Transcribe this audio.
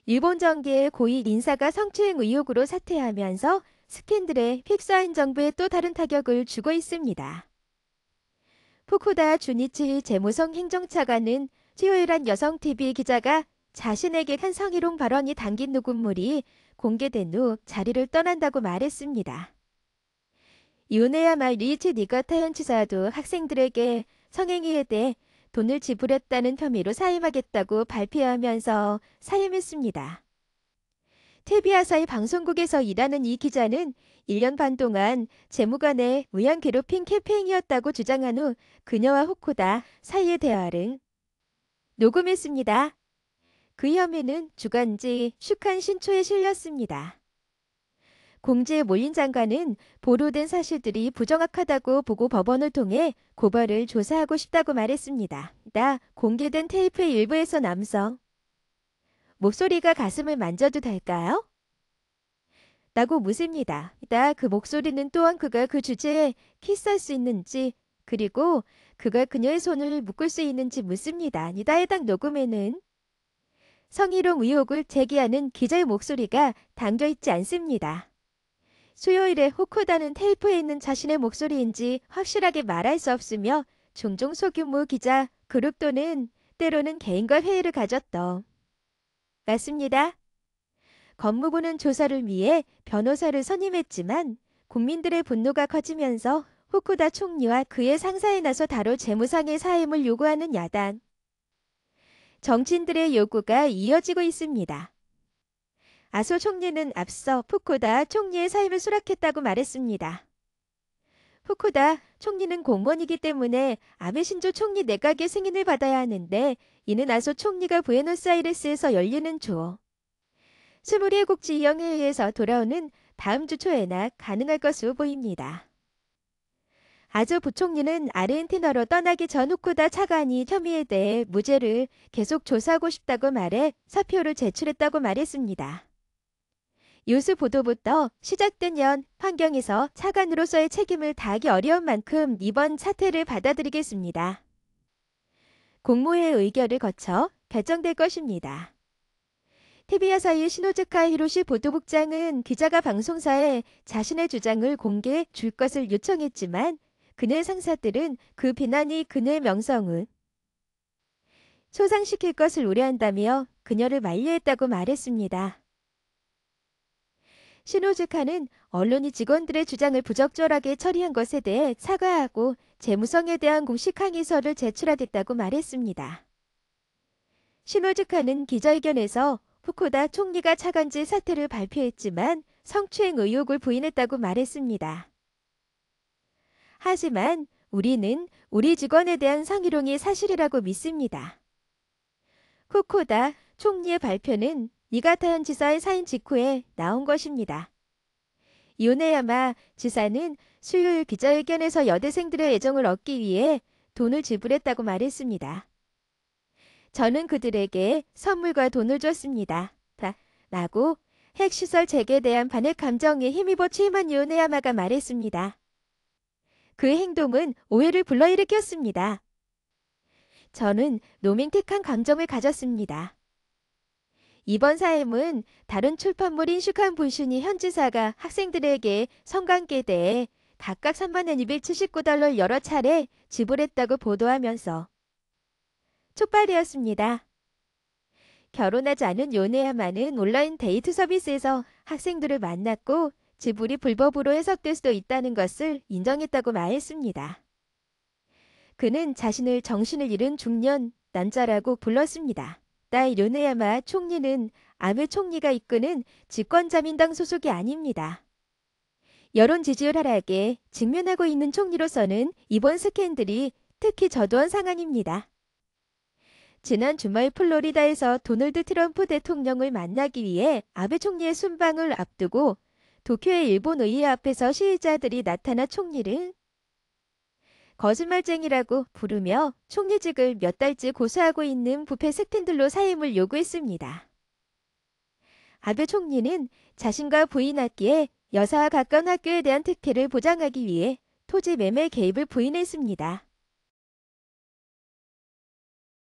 일본 정계의 고위 인사가 성추행 의혹으로 사퇴하면서 스캔들에 휩싸인 정부에 또 다른 타격을 주고 있습니다. 후쿠다 주니치 재무성 행정차관은 수요일 한 여성TV 기자가 자신에게 한 성희롱 발언이 담긴 녹음물이 공개된 후 자리를 떠난다고 말했습니다. 요네야마 리이치 니가타현 치사도 학생들에게 성행위에 대해 돈을 지불했다는 혐의로 사임하겠다고 발표하면서 사임했습니다. TV아사히 방송국에서 일하는 이 기자는 1년 반 동안 재무관의 무양 괴롭힘 캠페인이었다고 주장한 후 그녀와 후쿠다 사이의 대화를 녹음했습니다. 그 혐의는 주간지 슈칸 신초에 실렸습니다. 공지에 몰린 장관은 보도된 사실들이 부정확하다고 보고 법원을 통해 고발을 조사하고 싶다고 말했습니다. 공개된 테이프의 일부에서 남성 목소리가 가슴을 만져도 될까요? 라고 묻습니다. 그 목소리는 또한 그가 그 주제에 키스할 수 있는지 그리고 그가 그녀의 손을 묶을 수 있는지 묻습니다. 해당 녹음에는 성희롱 의혹을 제기하는 기자의 목소리가 담겨있지 않습니다. 수요일에 후쿠다는 테이프에 있는 자신의 목소리인지 확실하게 말할 수 없으며 종종 소규모 기자 그룹 또는 때로는 개인과 회의를 가졌다. 맞습니다. 법무부는 조사를 위해 변호사를 선임했지만 국민들의 분노가 커지면서 후쿠다 총리와 그의 상사에 나서 다룰 재무상의 사임을 요구하는 야당. 정치인들의 요구가 이어지고 있습니다. 아소 총리는 앞서 후쿠다 총리의 사임을 수락했다고 말했습니다. 후쿠다 총리는 공무원이기 때문에 아베 신조 총리 내각의 승인을 받아야 하는데 이는 아소 총리가 부에노스아이레스에서 열리는 조 27곡 지형에 의해서 돌아오는 다음 주 초에나 가능할 것으로 보입니다. 아조 부총리는 아르헨티나로 떠나기 전 후쿠다 차관이 혐의에 대해 무죄를 계속 조사하고 싶다고 말해 사표를 제출했다고 말했습니다. 유수 보도부터 시작된 현 환경에서 차관으로서의 책임을 다하기 어려운 만큼 이번 사퇴를 받아들이겠습니다. 공모회의 의결을 거쳐 결정될 것입니다. TV아사히 시노즈카 히로시 보도국장은 기자가 방송사에 자신의 주장을 공개해 줄 것을 요청했지만 그의 상사들은 그 비난이 그의 명성을 손상시킬 것을 우려한다며 그녀를 만류했다고 말했습니다. 시노즈카는 언론이 직원들의 주장을 부적절하게 처리한 것에 대해 사과하고 재무성에 대한 공식 항의서를 제출하겠다고 말했습니다. 시노즈카는 기자회견에서 후쿠다 총리가 차관직 사퇴를 발표했지만 성추행 의혹을 부인했다고 말했습니다. 하지만 우리는 우리 직원에 대한 성희롱이 사실이라고 믿습니다. 후쿠다 총리의 발표는 니가타현 지사의 사인 직후에 나온 것입니다. 요네야마 지사는 수요일 기자회견에서 여대생들의 애정을 얻기 위해 돈을 지불했다고 말했습니다. 저는 그들에게 선물과 돈을 줬습니다. 라고 핵시설 재개에 대한 반핵 감정에 힘입어 취임한 요네야마가 말했습니다. 그의 행동은 오해를 불러일으켰습니다. 저는 로맨틱한 감정을 가졌습니다. 이번 사임은 다른 출판물인 슈칸 분슈니 현지사가 학생들에게 성관계에 대해 각각 3279달러 여러 차례 지불했다고 보도하면서 촉발되었습니다. 결혼하지 않은 요네야마는 온라인 데이트 서비스에서 학생들을 만났고 지불이 불법으로 해석될 수도 있다는 것을 인정했다고 말했습니다. 그는 자신을 정신을 잃은 중년 남자라고 불렀습니다. 딸 요네야마 총리는 아베 총리가 이끄는 집권자민당 소속이 아닙니다. 여론 지지율 하락에 직면하고 있는 총리로서는 이번 스캔들이 특히 저도한 상황입니다. 지난 주말 플로리다에서 도널드 트럼프 대통령을 만나기 위해 아베 총리의 순방을 앞두고 도쿄의 일본 의회 앞에서 시위자들이 나타나 총리를 거짓말쟁이라고 부르며 총리직을 몇 달째 고수하고 있는 부패 스캔들로 사임을 요구했습니다. 아베 총리는 자신과 부인 학기에 여사와 가까운 학교에 대한 특혜를 보장하기 위해 토지 매매 개입을 부인했습니다.